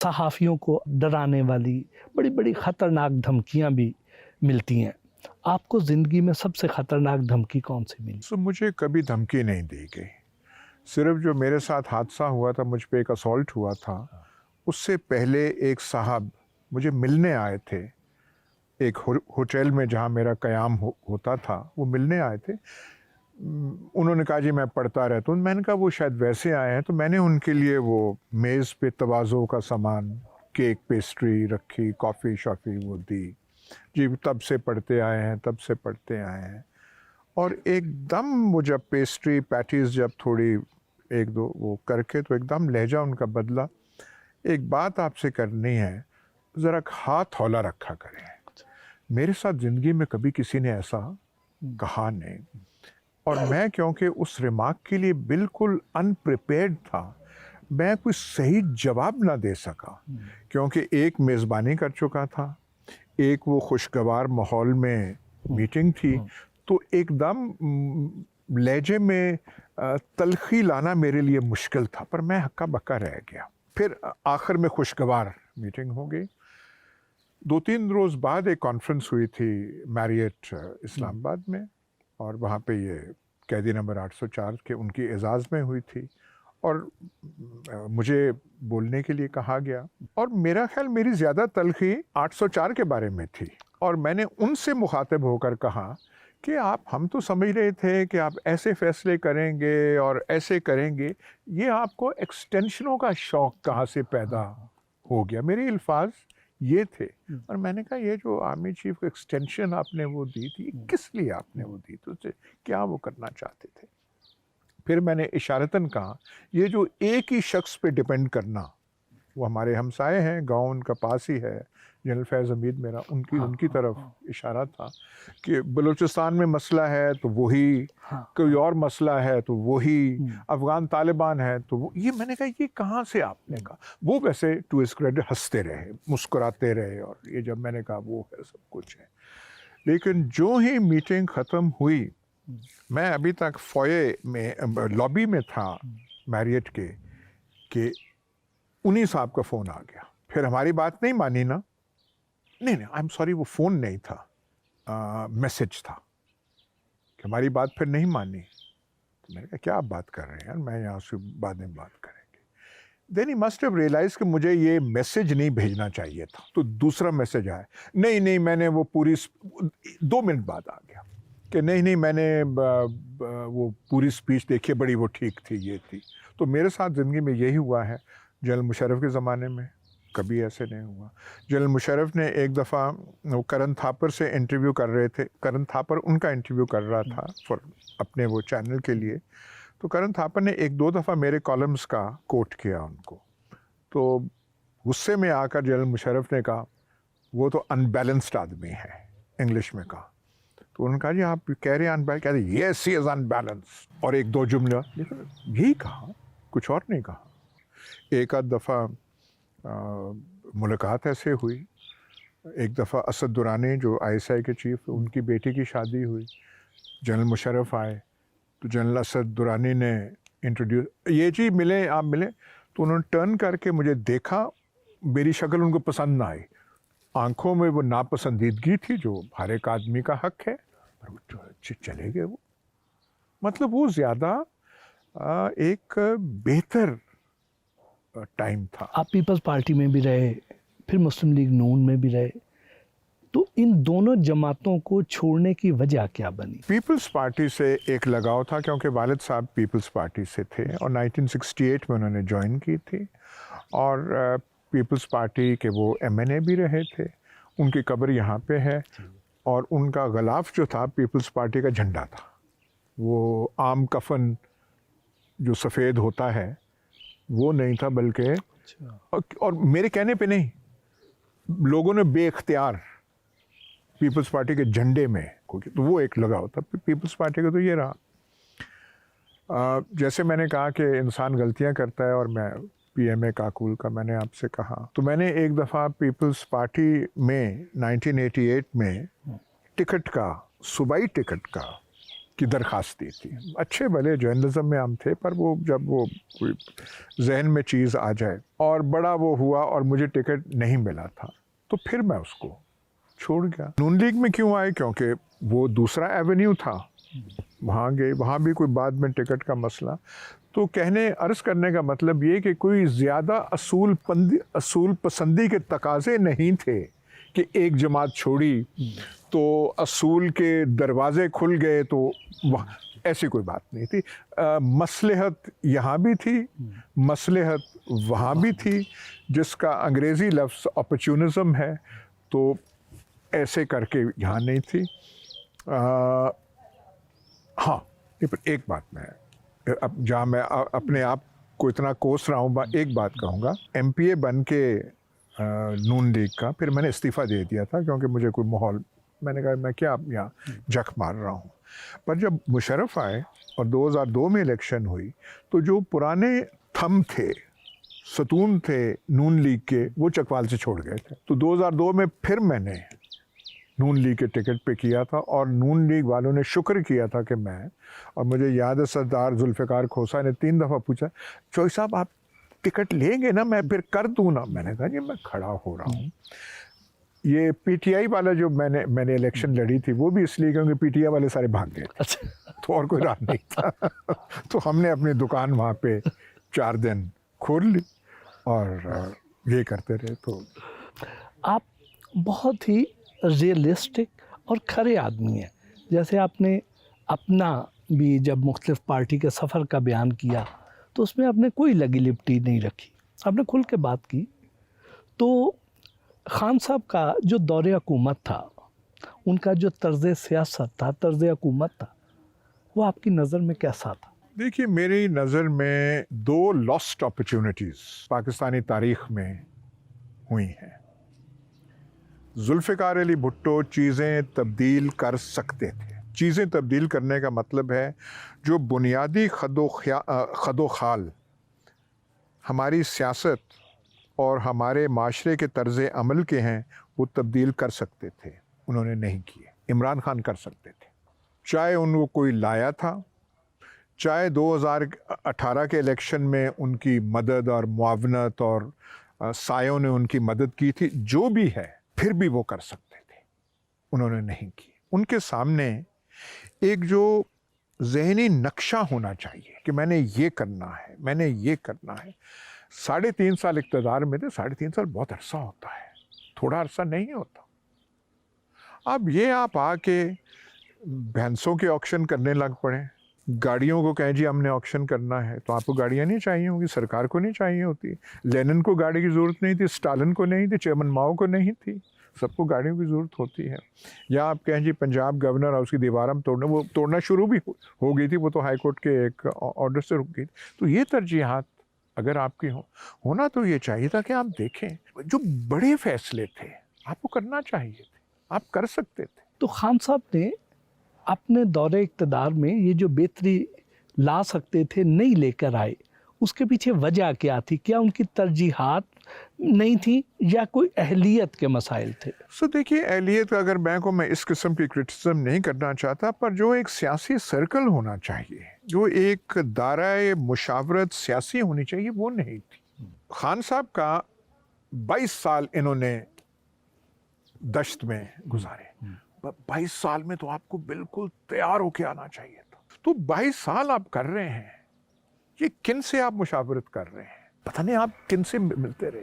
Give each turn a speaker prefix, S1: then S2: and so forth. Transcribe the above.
S1: सहाफ़ियों को डराने वाली बड़ी-बड़ी ख़तरनाक धमकियाँ भी मिलती हैं। आपको ज़िंदगी में सबसे ख़तरनाक धमकी कौन-सी मिली?
S2: मुझे कभी धमकी नहीं दी गई। सिर्फ़ जो मेरे साथ हादसा हुआ था, मुझ पे एक असॉल्ट हुआ था, उससे पहले एक साहब मुझे मिलने आए थे। एक होटल में जहाँ मेरा क़याम होता था, वो मिलने आए थे। उन्होंने कहा जी मैं पढ़ता रहता हूँ। मैंने कहा वो शायद वैसे आए हैं, तो मैंने उनके लिए वो मेज़ पे तवाज़ो का सामान, केक, पेस्ट्री रखी, कॉफ़ी-शॉफ़ी वो दी। जी तब से पढ़ते आए हैं, तब से पढ़ते आए हैं। और एकदम वो जब पेस्ट्री पैटीज़ जब थोड़ी 1-2 वो करके, तो एकदम लहज़ा उनका बदला। एक बात आपसे करनी है, ज़रा हाथ हौला रखा करें। मेरे साथ ज़िंदगी में कभी किसी ने ऐसा कहा नहीं, और मैं क्योंकि उस रिमार्क के लिए बिल्कुल अनप्रिपेयर्ड था, मैं कोई सही जवाब ना दे सका, क्योंकि एक मेज़बानी कर चुका था, एक वो खुशगवार माहौल में मीटिंग थी, तो एकदम लहजे में तल्ख़ी लाना मेरे लिए मुश्किल था, पर मैं हक्का-बक्का रह गया। फिर आखिर में खुशगवार मीटिंग हो गई। 2-3 रोज़ बाद एक कॉन्फ्रेंस हुई थी मैरियट इस्लामाबाद में, और वहाँ पे ये कैदी नंबर 804 के उनकी एज़ाज़ में हुई थी, और मुझे बोलने के लिए कहा गया, और मेरा ख़्याल मेरी ज़्यादा तल्ख़ी 804 के बारे में थी, और मैंने उनसे मुख़ातिब होकर कहा कि हम तो समझ रहे थे कि आप ऐसे फ़ैसले करेंगे और ऐसे करेंगे, ये आपको एक्सटेंशनों का शौक़ कहाँ से पैदा हो गया? मेरे अल्फ़ाज़ ये थे। और मैंने कहा ये जो आर्मी चीफ को एक्सटेंशन आपने वो दी थी, किस लिए आपने वो दी थी? उससे क्या वो करना चाहते थे? फिर मैंने इशारतन कहा, ये जो एक ही शख्स पे डिपेंड करना, वो हमारे हमसाए हैं, गाँव उनका पास ही है, जनरल फैज़ हमीद मेरा, उनकी तरफ इशारा था कि बलूचिस्तान में मसला है तो वही, कोई और मसला है तो वही, अफ़गान तालिबान है तो वो। ये मैंने कहा ये कहाँ से आपने कहा? वो वैसे टू हिज़ क्रेडिट हँसते रहे, मुस्कुराते रहे, और ये जब मैंने कहा वो है, सब कुछ है। लेकिन जो ही मीटिंग ख़त्म हुई, मैं अभी तक फ़ॉये में लॉबी में था मैरियट के, कि उन्हीं साहब का फ़ोन आ गया। फिर हमारी बात नहीं मानी ना? नहीं, आई एम सॉरी, वो फ़ोन नहीं था, मैसेज था कि हमारी बात फिर नहीं मानी। तो मैंने कहा क्या आप बात कर रहे हैं यार, मैं यहाँ से बाद में बात करेंगे। Then he must have realise कि मुझे ये मैसेज नहीं भेजना चाहिए था, तो दूसरा मैसेज आया, नहीं मैंने वो पूरी 2 मिनट बाद आ गया कि नहीं मैंने वो पूरी स्पीच देखी, बड़ी वो ठीक थी, ये थी। तो मेरे साथ ज़िंदगी में यही हुआ है। जनरल मुशर्रफ के ज़माने में कभी ऐसे नहीं हुआ। जनरल मुशर्रफ ने एक दफ़ा वो करण थापर से इंटरव्यू कर रहे थे, करण थापर उनका इंटरव्यू कर रहा था फॉर अपने वो चैनल के लिए, तो करण थापर ने 1-2 दफ़ा मेरे कॉलम्स का कोट किया उनको, तो गुस्से में आकर जनरल मुशर्रफ ने कहा वो तो अनबैलेंस्ड आदमी है, इंग्लिश में कहा। तो उन्होंने कहा जी आप कह रहे हैं अनबैलेंस, कह रहे येस ही इज़ अनबैलेंस्ड, और 1-2 जुमला यही कहा, कुछ और नहीं कहा। एक आध दफ़ा मुलाकात ऐसे हुई, एक दफ़ा असद दुरानी जो ISI के चीफ, उनकी बेटी की शादी हुई, जनरल मुशर्रफ आए, तो जनरल असद दुरानी ने इंट्रोड्यूस, ये जी मिले, आप मिले, तो उन्होंने टर्न करके मुझे देखा, मेरी शक्ल उनको पसंद ना आई, आंखों में वो नापसंदीदगी थी जो हर एक आदमी का हक है, पर वो चले गए। वो मतलब वो ज़्यादा एक बेहतर टाइम था।
S1: आप पीपल्स पार्टी में भी रहे, फिर मुस्लिम लीग नून में भी रहे, तो इन दोनों जमातों को छोड़ने की वजह क्या बनी?
S2: पीपल्स पार्टी से एक लगाव था, क्योंकि वालिद साहब पीपल्स पार्टी से थे, और 1968 में उन्होंने ज्वाइन की थी, और पीपल्स पार्टी के वो MNA भी रहे थे। उनकी कब्र यहाँ पे है, और उनका गलाफ जो था पीपल्स पार्टी का झंडा था, वो आम कफन जो सफ़ेद होता है वो नहीं था, बल्कि और मेरे कहने पे नहीं, लोगों ने बेख्तियार पीपल्स पार्टी के झंडे में, तो वो एक लगा होता पीपल्स पार्टी का। तो ये रहा, जैसे मैंने कहा कि इंसान गलतियां करता है, और मैं PMA काकूल का मैंने आपसे कहा, तो मैंने एक दफ़ा पीपल्स पार्टी में 1988 में टिकट का, सूबाई टिकट का की दरख्वास्त दी थी। अच्छे भले जर्नलिज्म में हम थे, पर वो जब वो कोई जहन में चीज़ आ जाए, और बड़ा वो हुआ और मुझे टिकट नहीं मिला था, तो फिर मैं उसको छोड़ गया। नून लीग में क्यों आए? क्योंकि वो दूसरा एवेन्यू था, वहाँ गए, वहाँ भी कोई बाद में टिकट का मसला। तो कहने अर्ज़ करने का मतलब ये कि कोई ज़्यादा असूल पसंदी के तकाज़े नहीं थे कि एक जमात छोड़ी तो असूल के दरवाज़े खुल गए, तो ऐसी कोई बात नहीं थी। मसलहत यहाँ भी थी, मसलहत वहाँ भी थी, जिसका अंग्रेज़ी लफ्ज़ अपॉर्चुनिज़म है, तो ऐसे करके यहाँ नहीं थी। हाँ, पर एक बात मैं अब जहाँ मैं अपने आप को इतना कोस रहा हूँ, मैं एक बात कहूँगा। MPA बन के नून लीग का फिर मैंने इस्तीफ़ा दे दिया था, क्योंकि मुझे कोई माहौल, मैंने कहा मैं क्या यहाँ जख मार रहा हूँ। पर जब मुशर्रफ आए और 2002 में इलेक्शन हुई, तो जो पुराने थंब थे, सतून थे नून लीग के, वो चकवाल से छोड़ गए थे। तो 2002 में फिर मैंने नून लीग के टिकट पे किया था, और नून लीग वालों ने शुक्र किया था कि मैं, और मुझे याद है सरदार जुल्फ़िकार खोसा ने 3 दफ़ा पूछा, चौधरी साहब आप टिकट लेंगे ना, मैं फिर कर दूँ ना? मैंने कहा जी मैं खड़ा हो रहा हूँ। ये PTI वाला जो मैंने इलेक्शन लड़ी थी, वो भी इसलिए क्योंकि PTI वाले सारे भाग गए, तो और कोई राह नहीं था। तो हमने अपनी दुकान वहाँ पे 4 दिन खोल ली और ये करते रहे। तो
S1: आप बहुत ही रियलिस्टिक और खरे आदमी हैं। जैसे आपने अपना भी जब मुख्तलिफ पार्टी के सफ़र का बयान किया, तो उसमें आपने कोई लगी लिपटी नहीं रखी, आपने खुल के बात की। तो खान साहब का जो दौरे हुकूमत था, उनका जो तर्ज़ सियासत था, तर्ज़ हुकूमत था, वो आपकी नज़र में कैसा था?
S2: देखिए, मेरी नज़र में 2 लॉस्ट अपॉर्चुनिटीज़ पाकिस्तानी तारीख़ में हुई हैं। जुल्फ़िकार अली भुट्टो चीज़ें तब्दील कर सकते थे। चीज़ें तब्दील करने का मतलब है जो बुनियादी खदो-खाल हमारी सियासत और हमारे माशरे के तर्ज़ अमल के हैं, वो तब्दील कर सकते थे, उन्होंने नहीं किए। इमरान खान कर सकते थे, चाहे उनको कोई लाया था, चाहे 2018 के इलेक्शन में उनकी मदद और मुआवनत और सायों ने उनकी मदद की थी, जो भी है, फिर भी वो कर सकते थे, उन्होंने नहीं की। उनके सामने एक जो ज़हनी नक्शा होना चाहिए कि मैंने ये करना है, मैंने ये करना है। 3.5 साल इक़्तिदार में थे, 3.5 साल बहुत अरसा होता है, थोड़ा अरसा नहीं होता। अब ये आप आके भैंसों के ऑक्शन करने लग पड़े, गाड़ियों को कहें जी हमने ऑक्शन करना है, तो आपको गाड़ियाँ नहीं चाहिए होंगी, सरकार को नहीं चाहिए होती। लेनिन को गाड़ी की ज़रूरत नहीं थी, स्टालिन को नहीं थी, चेयरमैन माओ को नहीं थी, सबको गाड़ियों की ज़रूरत होती है। या आप कहें जी पंजाब गवर्नर हाउस की दीवार हम तोड़ने, वो तोड़ना शुरू भी हो गई थी, वो तो हाई कोर्ट के एक ऑर्डर से रुक गई। तो ये तरजीहात अगर आपकी होना तो ये चाहिए था कि आप देखें जो बड़े फैसले थे आपको करना चाहिए थे, आप कर सकते थे।
S1: तो खान साहब ने अपने दौरे इक़्तिदार में ये जो बेहतरी ला सकते थे नहीं लेकर आए, उसके पीछे वजह क्या थी? क्या उनकी तरजीहात नहीं थी या कोई अहलियत के मसाइल थे?
S2: देखिए, अहलियत का अगर मैं इस किस्म की क्रिटिसिज्म नहीं करना चाहता, पर जो एक सियासी सर्कल होना चाहिए, जो एक दायरा मुशावरत सियासी होनी चाहिए, वो नहीं थी। खान साहब का 22 साल इन्होंने दश्त में गुजारे। 22 साल में तो आपको बिल्कुल तैयार होके आना चाहिए था। तो 22 साल आप कर रहे हैं, ये किन से आप मुशावरत कर रहे हैं? पता नहीं आप किन से मिलते रहे।